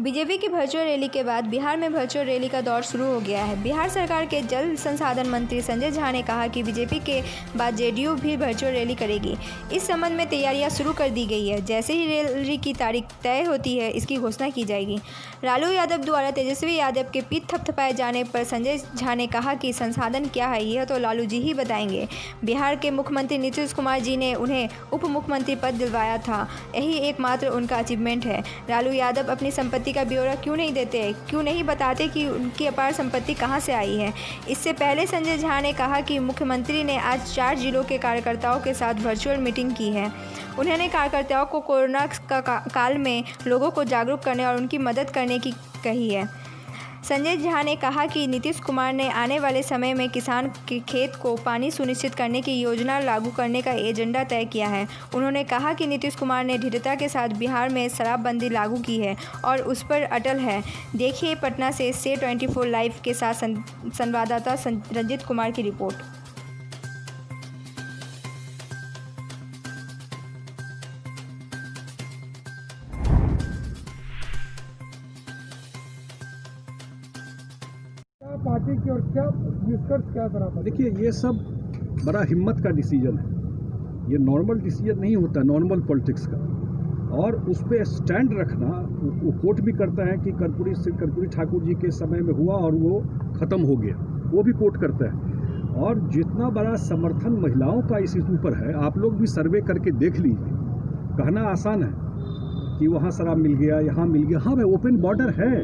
BJP की virtual rally के बाद बिहार में वर्चुअल रैली का दौर शुरू हो गया है। बिहार सरकार के जल संसाधन मंत्री संजय झा ने कहा कि बीजेपी के बाद जेडीयू भी वर्चुअल रैली करेगी। इस संबंध में तैयारियां शुरू कर दी गई है। जैसे ही रैली की तारीख तय होती है, इसकी घोषणा की जाएगी। लालू यादव द्वारा तेजस्वी यादव के पीठ थपथपाए जाने पर संजय झा ने कहा कि संसाधन क्या है, यह तो लालू जी ही बताएंगे। बिहार के मुख्यमंत्री नीतीश कुमार जी ने उन्हें उप मुख्यमंत्री पद दिलवाया था, यही एकमात्र उनका अचीवमेंट है। लालू यादव अपनी संपत्ति का ब्यौरा क्यों नहीं देते, क्यों नहीं बताते कि उनकी अपार संपत्ति कहां से आई है। इससे पहले संजय झा ने कहा कि मुख्यमंत्री ने आज 4 जिलों के कार्यकर्ताओं के साथ वर्चुअल मीटिंग की है। उन्होंने कार्यकर्ताओं को कोरोना काल में लोगों को जागरूक करने और उनकी मदद करने की कही है। संजय झा ने कहा कि नीतीश कुमार ने आने वाले समय में किसान के खेत को पानी सुनिश्चित करने की योजना लागू करने का एजेंडा तय किया है। उन्होंने कहा कि नीतीश कुमार ने दृढ़ता के साथ बिहार में शराबबंदी लागू की है और उस पर अटल है। देखिए पटना से Say24 लाइव के साथ संवाददाता रंजित कुमार की रिपोर्ट। पार्टी की और क्या निष्कर्ष क्या करा? देखिए, ये सब बड़ा हिम्मत का डिसीजन है। ये नॉर्मल डिसीजन नहीं होता, नॉर्मल पॉलिटिक्स का। और उस पर स्टैंड रखना, वो कोट भी करता है कि कर्पूरी ठाकुर जी के समय में हुआ और वो ख़त्म हो गया, वो भी कोट करता है। और जितना बड़ा समर्थन महिलाओं का इस इशू पर है, आप लोग भी सर्वे करके देख लीजिए। कहना आसान है कि वहाँ शराब मिल गया, यहाँ मिल गया। हाँ भाई, ओपन बॉर्डर है,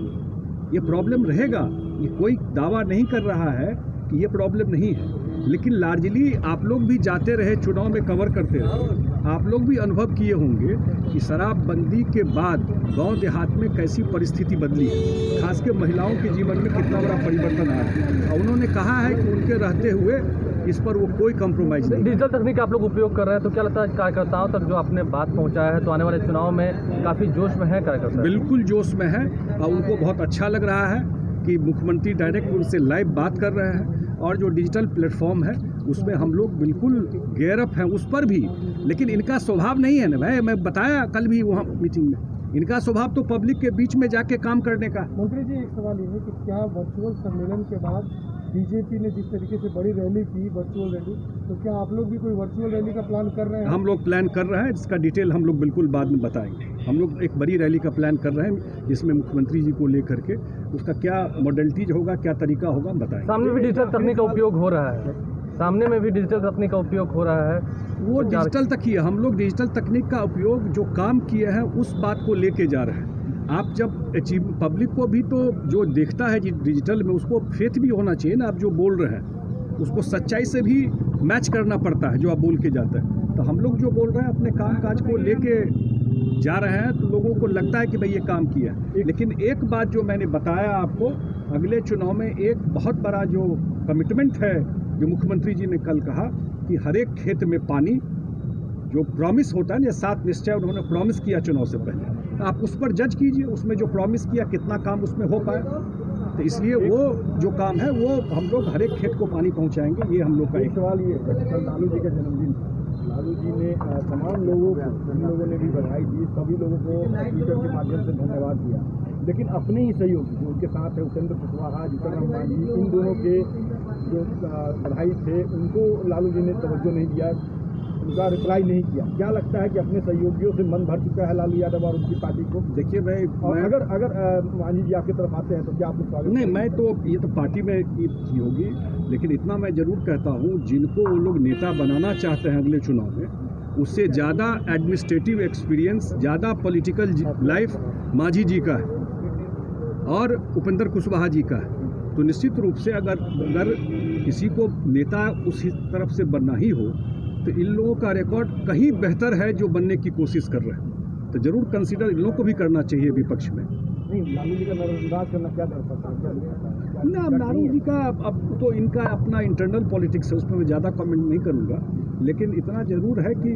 ये प्रॉब्लम रहेगा। ये कोई दावा नहीं कर रहा है कि ये प्रॉब्लम नहीं है, लेकिन लार्जली आप लोग भी जाते रहे, चुनाव में कवर करते रहे, आप लोग भी अनुभव किए होंगे कि शराबबंदी के बाद गांव देहात में कैसी परिस्थिति बदली है, खासकर महिलाओं के जीवन में कितना बड़ा परिवर्तन आया है। और उन्होंने कहा है कि उनके रहते हुए इस पर वो कोई कम्प्रोमाइज़ नहीं। डिजिटल तकनीक आप लोग उपयोग कर रहे हैं, तो क्या लगता है कार्यकर्ताओं तक जो आपने बात पहुँचाया है, तो आने वाले चुनाव में काफ़ी जोश में है कार्यकर्ता? बिल्कुल जोश में है और उनको बहुत अच्छा लग रहा है कि मुख्यमंत्री डायरेक्ट उनसे लाइव बात कर रहे हैं। और जो डिजिटल प्लेटफॉर्म है उसमें हम लोग बिल्कुल गेयर अप हैं उस पर भी। लेकिन इनका स्वभाव नहीं है ना भाई, मैं बताया कल भी वहाँ मीटिंग में, इनका स्वभाव तो पब्लिक के बीच में जाके काम करने का। मंत्री जी, एक सवाल ये है कि क्या वर्चुअल सम्मेलन के बाद बीजेपी ने जिस तरीके से बड़ी रैली की, वर्चुअल रैली, तो क्या आप लोग भी कोई वर्चुअल रैली का प्लान कर रहे हैं? हम लोग प्लान कर रहे हैं, जिसका डिटेल हम लोग बिल्कुल बाद में बताएंगे। हम लोग एक बड़ी रैली का प्लान कर रहे हैं जिसमें मुख्यमंत्री जी को लेकर के उसका क्या मॉडलिटीज होगा, क्या तरीका होगा, हम बताएंगे। सामने भी डिजिटल तकनीक का उपयोग हो रहा है, सामने में भी डिजिटल तकनीक का उपयोग हो रहा है। वो डिजिटल तक ही है, हम लोग डिजिटल तकनीक का उपयोग जो काम किए हैं उस बात को लेके जा रहे हैं। आप जब पब्लिक को भी तो जो देखता है डिजिटल में, उसको फेथ भी होना चाहिए ना। आप जो बोल रहे हैं उसको सच्चाई से भी मैच करना पड़ता है जो आप बोल के जाते हैं। तो हम लोग जो बोल रहे हैं अपने काम काज को लेके जा रहे हैं, तो लोगों को लगता है कि भाई ये काम किया। लेकिन एक बात जो मैंने बताया आपको, अगले चुनाव में एक बहुत बड़ा जो कमिटमेंट है जो मुख्यमंत्री जी ने कल कहा कि हर एक खेत में पानी, जो प्रॉमिस होता है ना, 7 निश्चय उन्होंने प्रॉमिस किया चुनाव से पहले, आप उस पर जज कीजिए, उसमें जो प्रॉमिस किया कितना काम उसमें हो पाया। तो इसलिए वो जो काम है वो हम लोग हर एक खेत को पानी पहुंचाएंगे। ये हम लोग का एक सवाल ये है, कल लालू जी का जन्मदिन, लालू जी ने तमाम लोगों को, हम लोगों ने भी बधाई दी, सभी लोगों को ट्विटर के माध्यम से धन्यवाद दिया। लेकिन अपने ही सहयोगी जो उनके साथ है, उपेंद्र कुशवाहा, जीतन राम मांझी, इन दोनों के जो बधाई थे उनको लालू जी ने तवज्जो नहीं दिया, उनका रिप्लाई नहीं किया। क्या लगता है कि अपने सहयोगियों से मन भर चुका है लालू यादव और उनकी पार्टी को? देखिए भाई, अगर मांझी जी आपकी तरफ आते हैं तो क्या आप लोग स्वागत? नहीं, मैं तो ये तो पार्टी में की होगी, लेकिन इतना मैं जरूर कहता हूँ, जिनको वो लोग नेता बनाना चाहते हैं अगले चुनाव में, उससे ज़्यादा एडमिनिस्ट्रेटिव एक्सपीरियंस, ज़्यादा पॉलिटिकल लाइफ मांझी जी का है और उपेंद्र कुशवाहा जी का है। तो निश्चित रूप से अगर किसी को नेता उसी तरफ से बनना ही हो, तो इन लोगों का रिकॉर्ड कहीं बेहतर है जो बनने की कोशिश कर रहे हैं। तो जरूर कंसीडर इन लोगों को भी करना चाहिए विपक्ष में। नहीं, लालू जी का नजरअंदाज करना क्या कर सकता है? ना, लालू जी का अब तो इनका अपना इंटरनल पॉलिटिक्स है, उसमें मैं ज़्यादा कमेंट नहीं करूँगा। लेकिन इतना ज़रूर है कि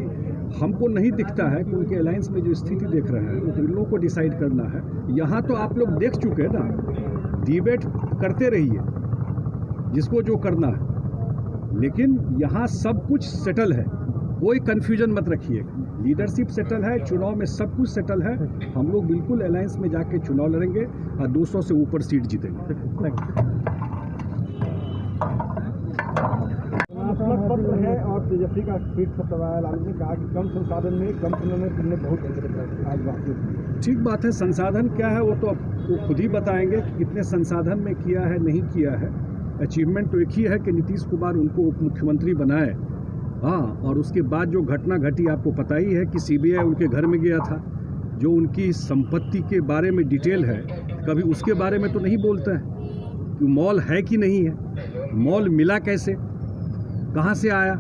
हमको नहीं दिखता है कि उनके अलायंस में जो स्थिति देख रहे हैं वो तो इन लोगों को डिसाइड करना है। यहाँ तो आप लोग देख चुके हैं ना, डिबेट करते रहिए जिसको जो करना है, लेकिन यहाँ सब कुछ सेटल है, कोई कन्फ्यूजन मत रखिए। लीडरशिप सेटल है, चुनाव में सब कुछ सेटल है। हम लोग बिल्कुल अलायंस में जाके चुनाव लड़ेंगे और 200 से ऊपर सीट जीतेंगे। घोषणा पत्र है और तेजस्वी का ट्वीट सत्यावाया लालू ने कहा कि कम संसाधन में कम समय में तुमने बहुत आज बात की। ठीक बात है, संसाधन क्या है वो तो वो खुद ही बताएंगे कि कितने संसाधन में किया है नहीं किया है। अचीवमेंट तो एक ही है कि नीतीश कुमार उनको उप मुख्यमंत्री बनाए। हाँ, और उसके बाद जो घटना घटी आपको पता ही है कि सीबीआई उनके घर में गया था। जो उनकी संपत्ति के बारे में डिटेल है, कभी उसके बारे में तो नहीं बोलते हैं कि मॉल है कि नहीं है, मॉल मिला कैसे, कहाँ से आया,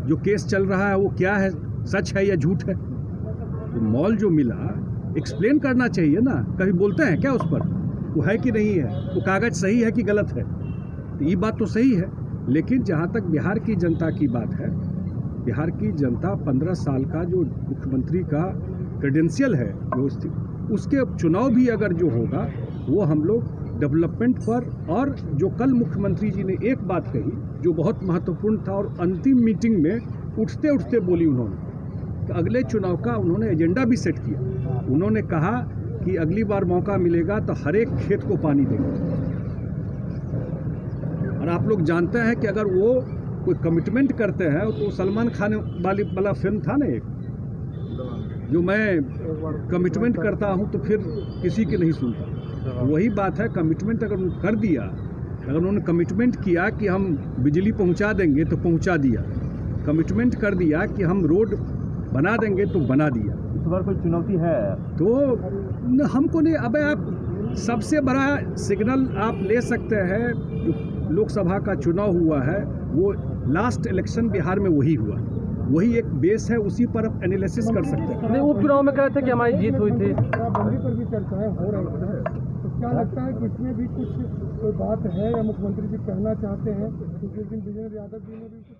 जो केस चल रहा है वो क्या है, सच है या झूठ है। तो मॉल जो मिला एक्सप्लेन करना चाहिए ना, कभी बोलते हैं क्या उस पर, वो है कि नहीं है, वो कागज़ सही है कि गलत है। तो ये बात तो सही है, लेकिन जहाँ तक बिहार की जनता की बात है, बिहार की जनता 15 साल का जो मुख्यमंत्री का क्रेडेंशियल है, जो उसके चुनाव भी अगर जो होगा वो हम लोग डेवलपमेंट पर, और जो कल मुख्यमंत्री जी ने एक बात कही जो बहुत महत्वपूर्ण था और अंतिम मीटिंग में उठते उठते बोली उन्होंने, कि अगले चुनाव का उन्होंने एजेंडा भी सेट किया। उन्होंने कहा कि अगली बार मौका मिलेगा तो हर एक खेत को पानी देंगे। और आप लोग जानते हैं कि अगर वो कोई कमिटमेंट करते हैं तो सलमान खान वाला फिल्म था ना एक, जो मैं कमिटमेंट करता हूं तो फिर किसी की नहीं सुनता। वही बात है, कमिटमेंट अगर उन्होंने कर दिया, अगर उन्होंने कमिटमेंट किया कि हम बिजली पहुंचा देंगे तो पहुंचा दिया, कमिटमेंट कर दिया कि हम रोड बना देंगे तो बना दिया। इस बार कोई चुनौती है तो हमको नहीं, अबे आप सबसे बड़ा सिग्नल आप ले सकते हैं, जो लोकसभा का चुनाव हुआ है वो लास्ट इलेक्शन बिहार में वही हुआ, वही एक बेस है, उसी पर आप एनालिसिस कर सकते हैं। नहीं, उपचुनाव में कहे थे कि हमारी जीत हुई थी। शराबबंदी पर भी चर्चाएं हो रही है, तो क्या लगता है कि इसमें भी कुछ कोई बात है या मुख्यमंत्री जी कहना चाहते हैं, क्योंकि विजेंद्र यादव जी ने भी कुछ